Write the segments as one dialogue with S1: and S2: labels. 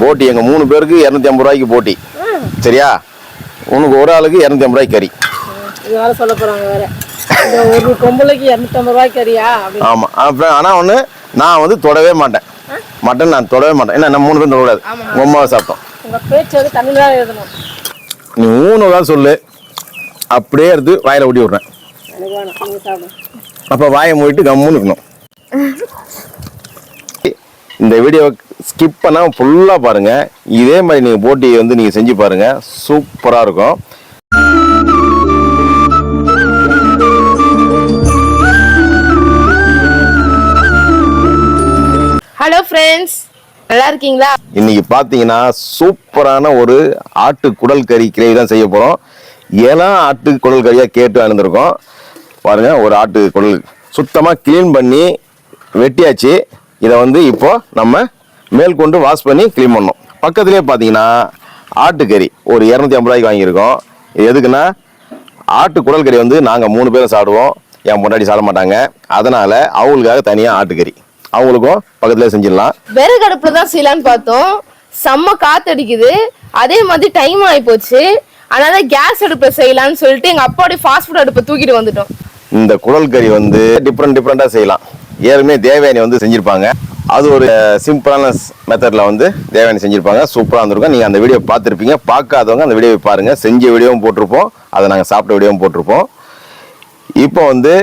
S1: போட்டி எங்கள் 3 பேருக்கு 250 ரூபாய்க்கு போட்டி. சரியா? உனக்கு ஒரு ஆளுக்கு 250 ரூபாய்க்கு கறி.
S2: வேற சொல்ல போகிறாங்க வேற, ஒரு கொம்பளைக்கு 250 ரூபாய்க்கு கறியா?
S1: ஆமாம். அப்புறம் ஆனால் ஒன்று, நான் வந்து தொடவே மாட்டேன். மட்டன் நான் தொடவே மாட்டேன். ஏன்னா நம்ம 3 பேரும் தொடக்கூடாது. உமாவை சாப்பிட்டோம்.
S2: உங்கள் பேச்சு வந்து தமிழ் தான் எழுதணும்.
S1: நீ 3 தான் சொல்லு, அப்படியே எடுத்து வாயில் ஊட்டி விட்றேன். அப்போ வாயை மூடிட்டு கம்முன்னு இருக்கணும். இந்த வீடியோ ஸ்கிப் பண்ணால் ஃபுல்லாக பாருங்கள். இதே மாதிரி நீங்கள் போட்டி வந்து நீங்கள் செஞ்சு பாருங்கள், சூப்பராக இருக்கும்.
S2: ஹலோ ஃப்ரெண்ட்ஸ், நல்லா இருக்கீங்களா?
S1: இன்னைக்கு பார்த்தீங்கன்னா சூப்பரான ஒரு ஆட்டு குடல் கறி கிரேவி தான் செய்ய போகிறோம். ஏன்னா ஆட்டு குடல் கறியாக கேட்டு அணிந்திருக்கோம். பாருங்க, ஒரு ஆட்டு குடல் சுத்தமாக க்ளீன் பண்ணி வெட்டியாச்சு. இதை வந்து இப்போ நம்ம மேல் கொண்டு வாஷ் பண்ணி க்ளீன் பண்ணோம். பக்கத்துலேயே பார்த்தீங்கன்னா ஆட்டுக்கறி ஒரு 250 ரூபாய்க்கு வாங்கியிருக்கோம். இது எதுக்குன்னா, ஆட்டு குடல் கறி வந்து நாங்கள் 3 பேரும் சாப்பிடுவோம், என் பொண்டாட்டி சாப்பிட மாட்டாங்க. அதனால அவங்களுக்காக தனியாக ஆட்டுக்கறி, அவங்களுக்கும் பக்கத்துலேயே செஞ்சிடலாம்.
S2: விறகு அடுப்புல தான் செய்யலான்னு பார்த்தோம். செம்ம காத்தடிக்குது, அதே மாதிரி டைம் ஆகி போச்சு. அதனால கேஸ் அடுப்புல செய்யலாம்னு சொல்லிட்டு எங்க அப்பாவுடைய ஃபாஸ்ட் ஃபுட் அடுப்பை தூக்கிட்டு வந்துட்டோம். இந்த
S1: குடல் கறி வந்து டிஃப்ரெண்டாக செய்யலாம். ஏற்கனவே தேவயானி வந்து செஞ்சுருப்பாங்க. அது ஒரு சிம்பிளான மெத்தடில் வந்து தேவயானி செஞ்சுருப்பாங்க. சூப்பராக இருந்திருக்கும். நீங்கள் அந்த வீடியோ பார்த்துருப்பீங்க. பார்க்காதவங்க அந்த வீடியோவை பாருங்கள். செஞ்ச வீடியோவும் போட்டிருப்போம், அதை நாங்கள் சாப்பிட்ட வீடியோவும் போட்டிருப்போம். இப்போ வந்து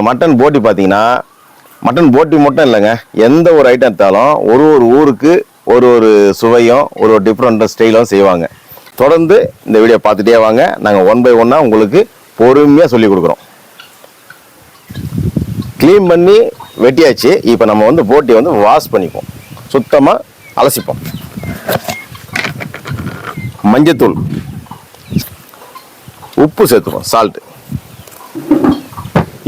S1: மட்டன் போட்டி பார்த்தீங்கன்னா, மட்டன் போட்டி மட்டும் இல்லைங்க, எந்த ஒரு ஐட்டம் எடுத்தாலும் ஒரு ஊருக்கு ஒரு சுவையும் ஒரு டிஃப்ரெண்ட் ஸ்டைலும் செய்வாங்க. தொடர்ந்து இந்த வீடியோ பார்த்துட்டே வாங்க. நாங்கள் 1 by 1 உங்களுக்கு பொறுமையாக சொல்லி கொடுக்குறோம். க்ளீன் பண்ணி வெட்டியாச்சு. இப்போ நம்ம வந்து போட்டி வந்து வாஷ் பண்ணிப்போம், சுத்தமாக அலசிப்போம். மஞ்சத்தூள், உப்பு சேர்த்துப்போம், சால்ட்டு.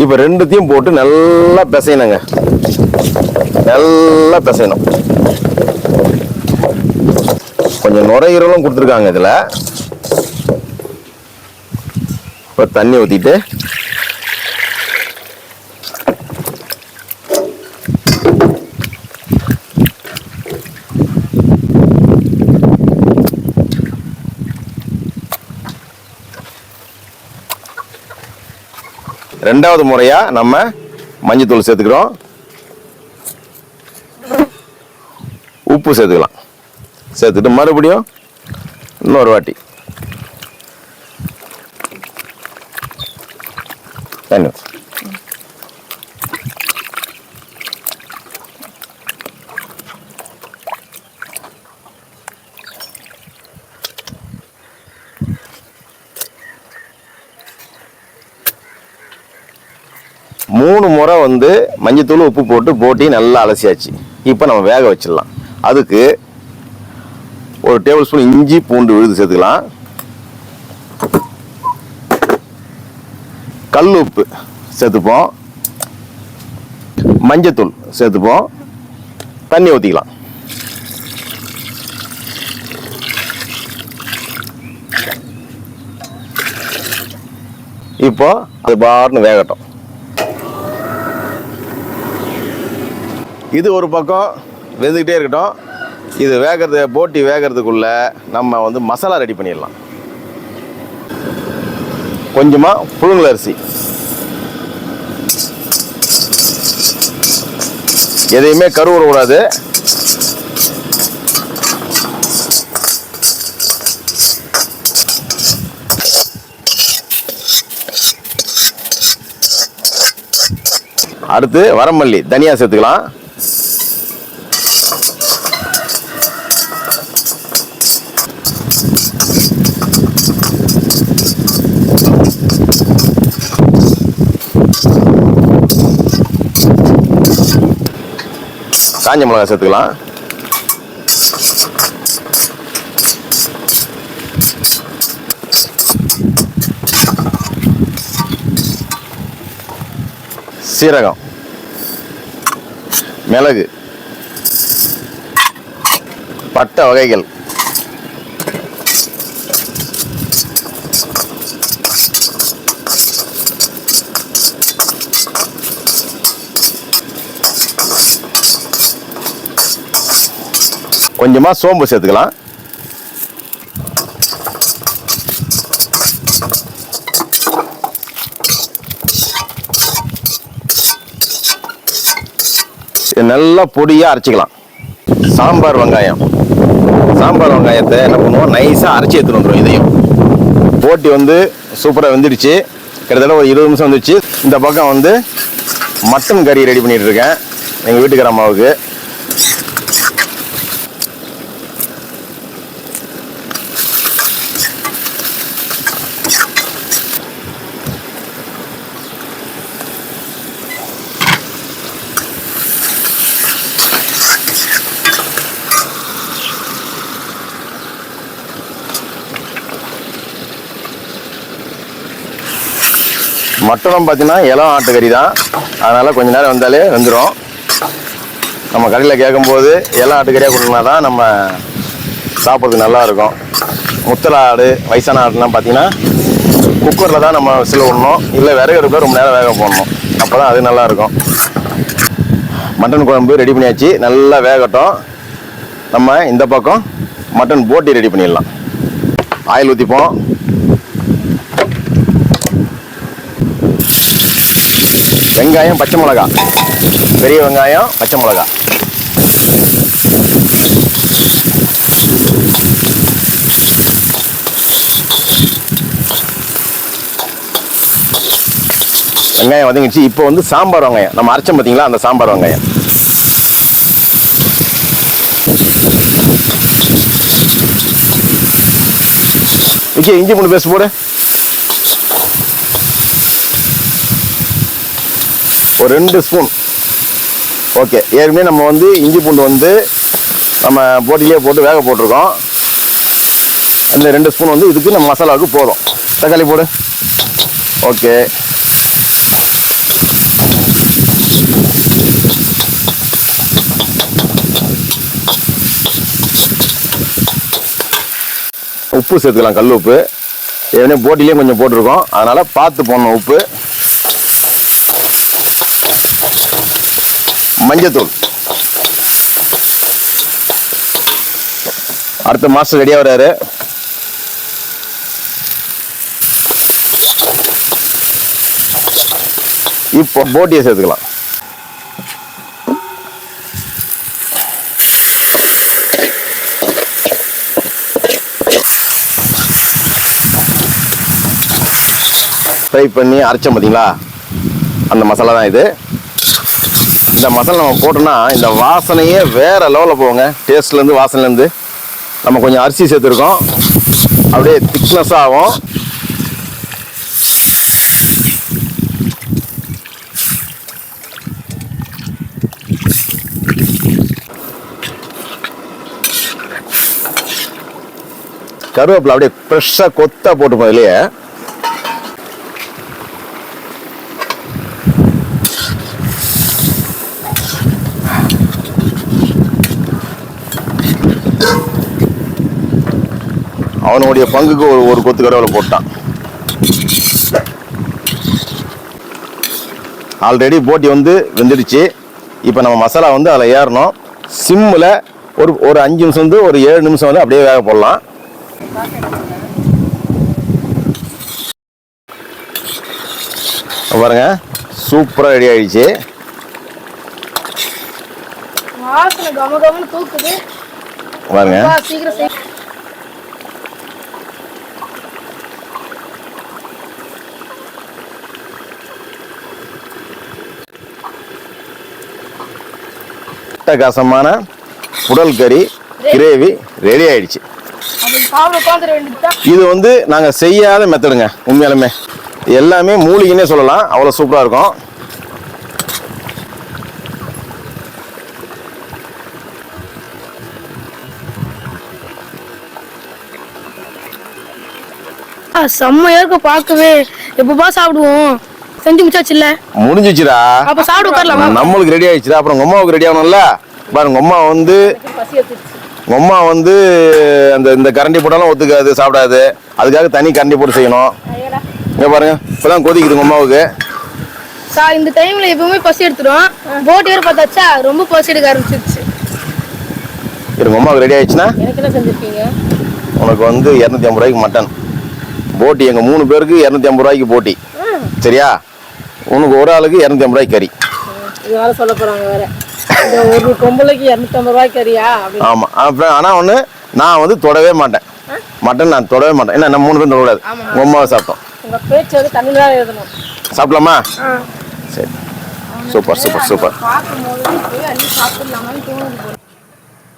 S1: இப்போ ரெண்டுத்தையும் போட்டு நல்லா பிசையணுங்க, நல்லா பிசையணும். கொஞ்சம் நுரையீரலும் கொடுத்துருக்காங்க இதில். இப்போ தண்ணி ஊற்றிட்டு ரெண்டாவது முறையா நம்ம மஞ்சத்தூள் சேர்த்துக்கிறோம், உப்பு சேர்த்துக்கலாம். சேர்த்துட்டு மறுபடியும் இன்னொரு வாட்டி தண்ணி. மூணு முறை வந்து மஞ்சத்தூள் உப்பு போட்டு போட்டி நல்லா அலசியாச்சு. இப்போ நம்ம வேக வச்சிடலாம். அதுக்கு ஒரு டேபிள் ஸ்பூன் இஞ்சி பூண்டு விழுது சேர்த்துக்கலாம். கல் உப்பு சேர்த்துப்போம், மஞ்சத்தூள் சேர்த்துப்போம், தண்ணி ஊற்றிக்கலாம். இப்போ அது பாருன்னு வேகட்டும். இது ஒரு பக்கம் வெந்துக்கிட்டே இருக்கட்டும். இது வேகிறது, போட்டி வேகிறதுக்குள்ள நம்ம வந்து மசாலா ரெடி பண்ணிடலாம். கொஞ்சமாக புழுங்கல் அரிசி, எதையுமே கருவுறக்கூடாது. அடுத்து வரமல்லி, தனியா சேர்த்துக்கலாம். காஞ்ச மிளகாய் சேர்த்துக்கலாம். சீரகம், மிளகு, பட்டை வகைகள், கொஞ்சமாக சோம்பு சேர்த்துக்கலாம். நல்லா பொடியாக அரைச்சிக்கலாம். சாம்பார் வெங்காயத்தை என்ன பண்ணுவோம், நைஸாக அரைச்சி எடுத்துகிட்டு வந்துடும். இதையும் போட்டி வந்து சூப்பராக வெந்துடுச்சு. கிட்டத்தட்ட ஒரு 20 நிமிஷம் வந்துடுச்சு. இந்த பக்கம் வந்து மட்டன் கறி ரெடி பண்ணிட்டு இருக்கேன் எங்கள் வீட்டுக்கார அம்மாவுக்கு. மட்டனும் பார்த்தீங்கன்னா இளம் ஆட்டுக்கறி தான், அதனால் கொஞ்ச நேரம் வந்தாலே வந்துடும். நம்ம கடையில் கேட்கும்போது இளம் ஆட்டுக்கறியாக கொடுத்தா தான் நம்ம சாப்பிட்றதுக்கு நல்லாயிருக்கும். முத்தலை ஆடு, வயசான ஆடுலாம் பார்த்தீங்கன்னா குக்கரில் தான் நம்ம விசில் விடணும், இல்லை விறகு அடுப்பில் ரொம்ப நேரம் வேக போடணும். அப்போ தான் அது நல்லாயிருக்கும். மட்டன் குழம்பு ரெடி பண்ணியாச்சு, நல்லா வேகட்டும். நம்ம இந்த பக்கம் மட்டன் போட்டி ரெடி பண்ணிடலாம். ஆயில் ஊற்றிப்போம். வெங்காயம், பச்சை மிளகா, பெரிய வெங்காயம், பச்சை மிளகா. வெங்காயம் வதங்கிடுச்சு. இப்போ வந்து சாம்பார் வெங்காயம் நம்ம அரைச்சோம் பார்த்தீங்களா, அந்த சாம்பார் வெங்காயம். விக்கி, இஞ்சி பூண்டு பேஸ்ட் போடு. ஒரு 2 ஸ்பூன். ஓகே, ஏற்கனவே நம்ம வந்து இஞ்சி பூண்டு வந்து நம்ம போட்டிலேயே போட்டு வேக போட்டிருக்கோம். அந்த 2 ஸ்பூன் வந்து இதுக்கு நம்ம மசாலாவுக்கு போதும். தக்காளி போடு. ஓகே, உப்பு சேர்த்துக்கலாம், கல் உப்பு. ஏற்கனவே போட்டிலேயே கொஞ்சம் போட்டிருக்கோம், அதனால் பார்த்து போடணும் உப்பு. மஞ்சத்தூள். அடுத்த மாஸ்டர் ரெடியாக வர்றாரு. இப்போ போட்டியை சேர்த்துக்கலாம். ஃப்ரை பண்ணி அரைச்சோம் பார்த்தீங்களா, அந்த மசாலா தான் இது. இந்த மசாலா நம்ம போட்டோம்னா இந்த வாசனையே வேற லெவலில் போவோங்க. டேஸ்ட்லேருந்து வாசனைலேருந்து. நம்ம கொஞ்சம் அரிசி சேர்த்துருக்கோம், அப்படியே திக்னஸ் ஆகும். கருவேப்பிலை அப்படியே ஃப்ரெஷ்ஷாக கொத்தா போட்டுப்போம் இல்லையே. அவனுடைய பங்குக்கு ஒரு கொத்து கருவேப்பிலை போட்டான். ஆல்ரெடி போட்டி வந்து வெந்துடுச்சு. இப்போ நம்ம மசாலா வந்து அதில் ஏறணும். சிம்மில் ஒரு 5 நிமிஷம் வந்து ஒரு 7 நிமிஷம் வந்து அப்படியே வேக போடலாம். பாருங்க, சூப்பராக ரெடி ஆயிடுச்சு. பாருங்க, அட்டகாசமான புடல் கறி கிரேவி ரெடி ஆயிடுச்சு. இது வந்து நாங்க செய்யாத மெத்தடுங்க. உண்மையாலுமே எல்லாமே மூலிகைன்னே சொல்லலாம், அவ்வளவு சூப்பரா இருக்கும்.
S3: செம்மையா இருக்கு பார்க்கவே. எப்பப்பா சாப்பிடுவோம்? செஞ்சு முடிச்சாச்சுல்ல?
S1: முடிஞ்சிச்சுடா.
S3: அப்ப சாப்பிட உட்காரலாமா?
S1: நம்மளுக்கு ரெடி ஆயிடுச்சுடா. அப்புறம் உங்க அம்மாவுக்கு ரெடி ஆகணும்ல. பாருங்க, உங்க அம்மா வந்து அந்த இந்த கரண்டி போட்டாலும் ஒத்துக்காது, சாப்பிடாது. அதுக்காக தனி கரண்டி போட்டு செய்யணும். இங்க பாருங்க, இப்பதான் கொதிக்குது உங்க அம்மாவுக்கு.
S3: இந்த டைம்ல எப்பவுமே பசி எடுத்துடும். போட் வேற பார்த்தாச்சா, ரொம்ப பசி எடுக்க ஆரம்பிச்சிருச்சு.
S1: உங்கள் அம்மாவுக்கு ரெடி ஆயிடுச்சுன்னா
S3: எனக்கு என்ன செஞ்சிருக்கீங்க?
S1: உனக்கு வந்து 250 ரூபாய்க்கு மட்டன் போட்டி. எங்கள் 3 பேருக்கு 250 ரூபாய்க்கு போட்டி. சரியா? உனக்கு ஒரு ஆளுக்கு 250 ரூபாய்க்கு கறி.
S3: இது வேற சொல்ல போறாங்க வேற. இந்த ஒரு பொம்பளைக்கு 250 ரூபாய்க்கு கறியா?
S1: ஆமாம். அப்புறம் ஆனால் ஒன்று, நான் வந்து தொடவே மாட்டேன். மட்டன் நான் தொடவே மாட்டேன். ஏன்னா நம்ம 3 பேரும் தொடக்கூடாது. உங்கள் அம்மாவை சாப்பிட்டோம்.
S3: உங்க பேச்சு வந்து தமிழ் தான் எழுதணும்.
S1: சாப்பிடலாமா? சரி, சூப்பர் சூப்பர் சூப்பர்.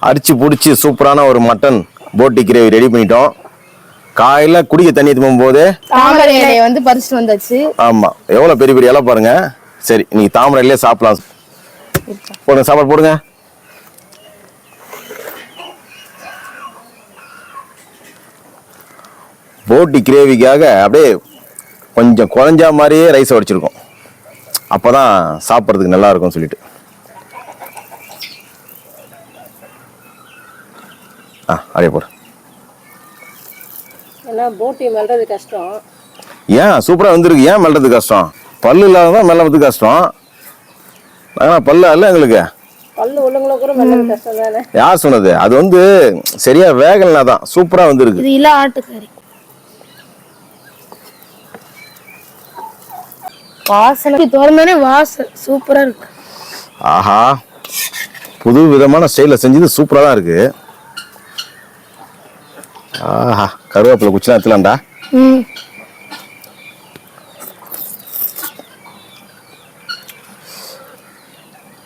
S1: அடிச்சு பிடிச்சி சூப்பரான ஒரு மட்டன் போட்டி கிரேவி ரெடி பண்ணிட்டோம். காலையில குடிக்க தண்ணி எடுத்து போது
S2: தாமரை இலையை வந்து பறிச்சுட்டு வந்தாச்சு.
S1: ஆமா, எவ்வளவு பெரிய பெரிய இலை பாருங்க. சரி, நீங்க தாமரை இலையே சாப்பிடலாம். போடுங்க, சாப்பாடு போடுங்க. போட்டி கிரேவிக்காக அப்படியே கொஞ்சம் குறைஞ்சா மாதிரியே ரைஸ் வடிச்சிருக்கோம். அப்பதான் சாப்பிட்றதுக்கு நல்லா இருக்கும் சொல்லிட்டு. அப்படியே போடு.
S3: ஏன்னா போட்டி மெல்றது கஷ்டம்.
S1: ஏன் சூப்பரா வந்துருக்கு, ஏன் மெல்றது கஷ்டம்? பல்லு இல்லாததான் மெல்றது கஷ்டம். பல்லு அல்ல எங்களுக்கு.
S3: பல்லு உள்ளவங்கள கூட மெல்றது கஷ்டம் தானே.
S1: யார் சொன்னது? அது வந்து சரியா வேகலனா தான் சூப்பரா வந்துருக்கு.
S3: இது இல்ல ஆட்டுக்கறி. வாசனை தோறனே வாசம் சூப்பரா இருக்கு.
S1: ஆஹா, புது விதமான ஸ்டைல செஞ்சது சூப்பரா தான் இருக்கு. ஆஹா, கருவேப்பிலை குச்சிலாம் எடுத்துலாம்டா.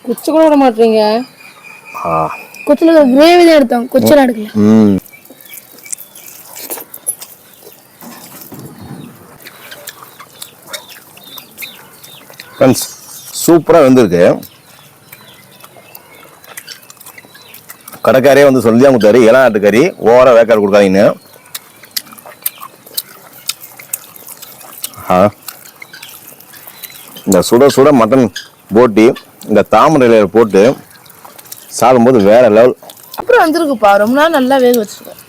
S3: குச்சி கூட விட மாட்டீங்க. குச்சில கிரேவி தான் எடுத்தோம், குச்சில எடுக்கல.
S1: ஃப்ரெண்ட்ஸ், சூப்பரா வந்திருக்கு. கடைக்காரே வந்து சொல்லி தான் கொடுத்தாரு, இளம் ஆட்டுக்கறி ஓவரா வேக்காடு கொடுக்காதீங்கன்னு. இந்த சுட சுட மட்டன் போட்டி இந்த தாமரை இலையில போட்டு சாப்பிடும்போது வேற லெவல்.
S2: அப்புறம் வந்துருக்குப்பா, ரொம்ப நாள் நல்லா வேக வச்சிருக்கோம்.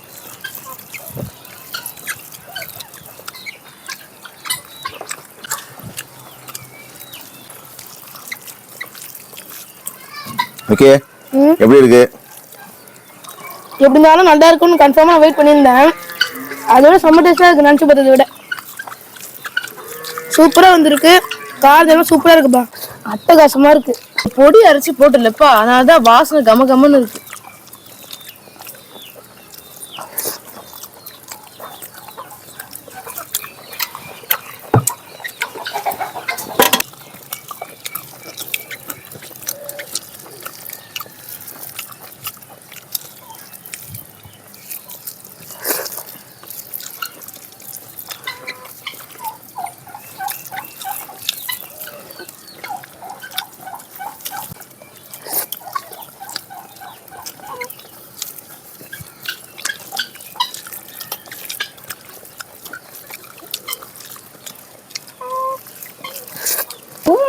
S1: ஓகே, எப்படி இருக்கு?
S3: எப்படி இருந்தாலும் நல்லா இருக்கும்னு கன்ஃபார்மா வெயிட் பண்ணியிருந்தேன். அதோட செம்ம டேஸ்டா இருக்கு, நினைச்சு பார்த்ததை விட சூப்பரா வந்திருக்கு. காரம் சூப்பரா இருக்குப்பா, அட்டகாசமா இருக்கு.
S2: பொடி அரைச்சி போட்டுலப்பா, அதனாலதான் வாசனை கம கமன்னு இருக்கு.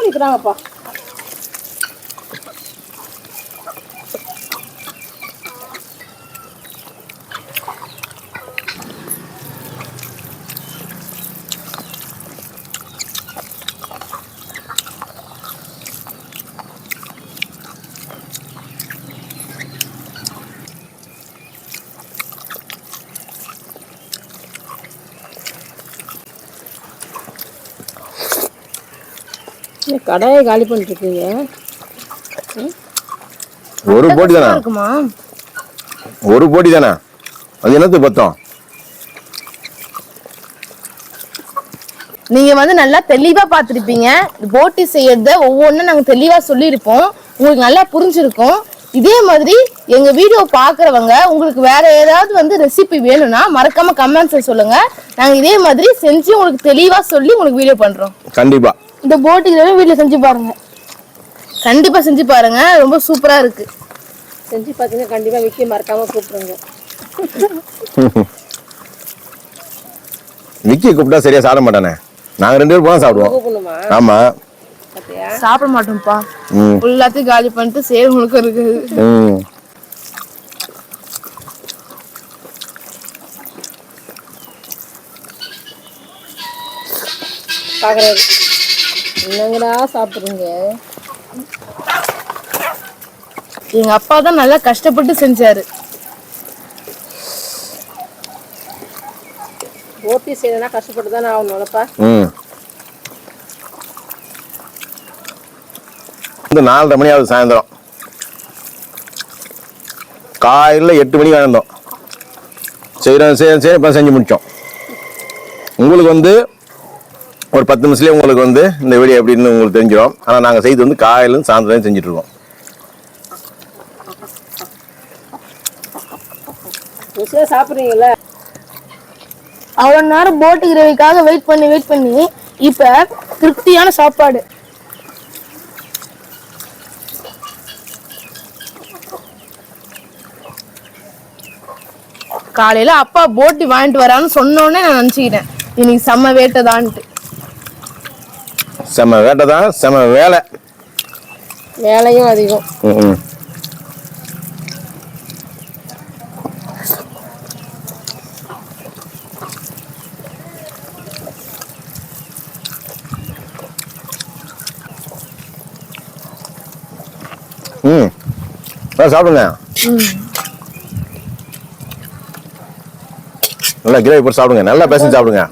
S3: நிக்கிறாங்கப்பா. கடையை காலி பண்ணிட்டு இருக்கீங்க.
S1: ஒரு போட்டி தானே
S2: இருக்குமா?
S1: ஒரு போட்டி தானே, அது என்னது பத்தம்?
S2: நீங்க வந்து நல்லா தெளிவா பாத்திருப்பீங்க. போட்டி செய்யறத ஒவ்வொன்றும் நாங்க தெளிவா சொல்லியிருப்போம், உங்களுக்கு நல்லா புரிஞ்சிருக்கும். இதே மாதிரி எங்க வீடியோ பாக்குறவங்க உங்களுக்கு வேற ஏதாவது வந்து ரெசிபி வேணும்னா மறக்காம கமெண்ட்ஸ்ல சொல்லுங்க. நாங்க இதே மாதிரி செஞ்சு உங்களுக்கு தெளிவா சொல்லி உங்களுக்கு வீடியோ பண்றோம்.
S1: கண்டிப்பா
S3: இந்த போட்டிக்கு வீட்டுல செஞ்சு பாருங்க.
S2: கண்டிப்பா செஞ்சு பாருங்க, ரொம்ப சூப்பரா இருக்கு.
S3: செஞ்சு பாத்தீங்கன்னா கண்டிப்பா விக்கி மறக்காம கூப்பிடுங்க.
S1: விக்கி கூப்பிட்டா சரியா சாப்பிட மாட்டானே, நாங்க 2 பேரும் போனா சாப்பிடுவோம்.
S3: கூப்பிடணுமா?
S1: ஆமா,
S2: சாப்பிட மாட்டோம்ப்பா, எல்லாத்தையும் காலி பண்ணிட்டு சேவ் உங்களுக்கு இருக்குது.
S3: பாக்குறேன் என்னங்கடா சாப்பிடுறீங்க.
S2: எங்க அப்பா தான் நல்லா கஷ்டப்பட்டு செஞ்சாரு.
S4: போட்டி செய்யணும்னா கஷ்டப்பட்டு தானே ஆகணும்லப்பா.
S1: ம் வந்து 4:30 மணி ஆகுது சாயந்தரம். காலையில் 8 மணிக்கு வாழ்ந்தோம். சரி இப்போ செஞ்சு முடித்தோம். உங்களுக்கு வந்து ஒரு 10 நிமிஷத்துலேயே உங்களுக்கு வந்து இந்த வீடியோ எப்படின்னு உங்களுக்கு தெரிஞ்சிடும். ஆனால் நாங்கள் செய்து வந்து காலையிலேருந்து சாயந்தரம் செஞ்சுட்ருக்கோம்.
S4: ருசியாக சாப்பிட்றீங்களா?
S3: அவ்வளோ நேரம் போட்டு கிரேவிக்காக வெயிட் பண்ணி இப்போ திருப்தியான சாப்பாடு.
S2: காலையில அப்பா போட்டி வாங்கிட்டு வரான்னு சொன்னோடனே நான் நினைச்சுக்கிட்டேன் இன்னைக்கு செம்ம வேட்டைதான்ட்டு.
S1: செம்ம வேட்டை தான், செம்ம வேலை.
S4: வேலையும் அதிகம்.
S1: ம் ம் சாப்பிடுங்க. நல்லா கிரேவி போட்டு சாப்பிடுங்க. நல்லா பேசி சாப்பிடுங்க.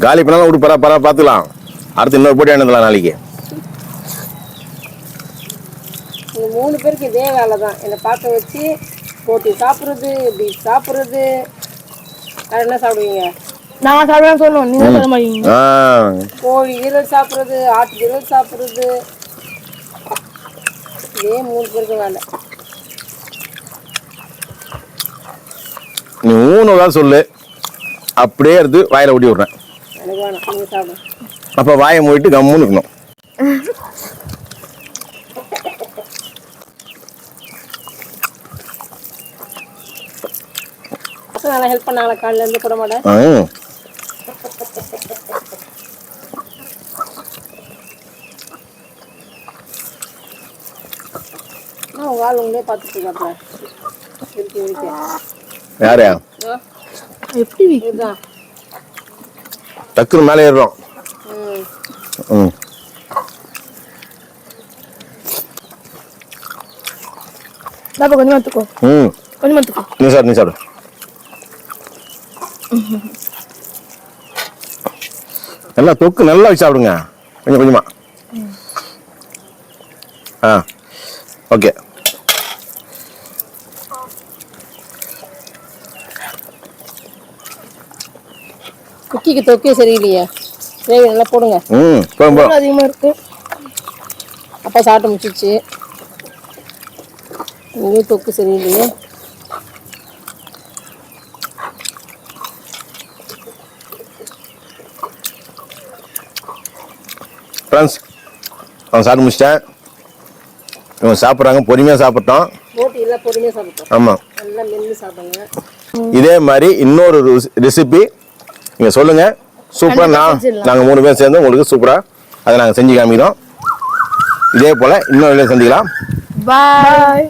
S1: காலி பண்ணாலும் விட்டு பார்த்துக்கலாம். அடுத்து இன்னொரு போட்டி ஆனதுலாம் நாளைக்கு.
S4: இந்த 3 பேருக்கு இதே வேலை தான். என்னை பார்க்க வச்சு போட்டி சாப்பிட்றது, இப்படி சாப்பிட்றது. வேறு என்ன சாப்பிடுவீங்க?
S3: நான் சாப்பிடலாம் சொல்லணும், நீங்க சொல்ல மாட்டீங்க.
S4: கோழி ஈரல் சாப்பிட்றது, ஆட்டு ஈரல் சாப்பிட்றது. இதே 3 பேருக்கு வேலை.
S1: நீ 3 தான் சொல்லு, அப்படியே எடுத்து வாயில ஊட்டி விட்றேன்.
S4: எனக்கு வேணாம், நீங்கள் சாப்பிடுங்க.
S1: அப்போ வாயை மூடிட்டு கம்முன்னு இருக்கணும்.
S4: பசங்க நல்லா ஹெல்ப் பண்ணாங்களா? காலையிலேருந்து கூட மாட்டேன். உங்கள் ஆள் உங்களே பார்த்துட்டு இருக்காப்ல. இருக்கு
S1: யாரு
S3: எப்படி
S4: இதுதான்.
S1: டக்குன்னு மேலே ஏறுறோம். ம்
S3: கொஞ்சமா எடுத்துக்கோ.
S1: ம்
S3: கொஞ்சமா எடுத்துக்கோ.
S1: நீ சாப்பிடு. நல்லா தொக்கு நல்லா வச்சு சாப்பிடுங்க. கொஞ்சம் கொஞ்சமா. ஓகே.
S4: குக்கிக்கு தொக்கே சரியில்லையா? கிரேவி நல்லா போடுங்க.
S1: போதும்
S3: அதிகமா இருக்கு.
S4: அப்பா சாப்பிட்டு முடிச்சிச்சு. இங்கேயும் தொக்கு சரியில்லையே.
S1: ஃப்ரெண்ட்ஸ், அவன் சாப்பிட்டு முடிச்சிட்டேன். இவங்க சாப்பிட்றாங்க, பொறுமையாக சாப்பிட்டோம்.
S4: போட்டி எல்லாம் பொறுமையாக சாப்பிட்டோம்.
S1: ஆமாம்,
S4: நல்லா மென்று சாப்பிடுங்க.
S1: இதே மாதிரி இன்னொரு ரெசிபி நீங்கள் சொல்லுங்கள். சூப்பராக நாங்கள் 3 பேர் சேர்ந்து உங்களுக்கு சூப்பராக அதை நாங்கள் செஞ்சு காமிக்கிறோம். இதே போல் இன்னொரு சந்திக்கலாம்.
S2: பாய்.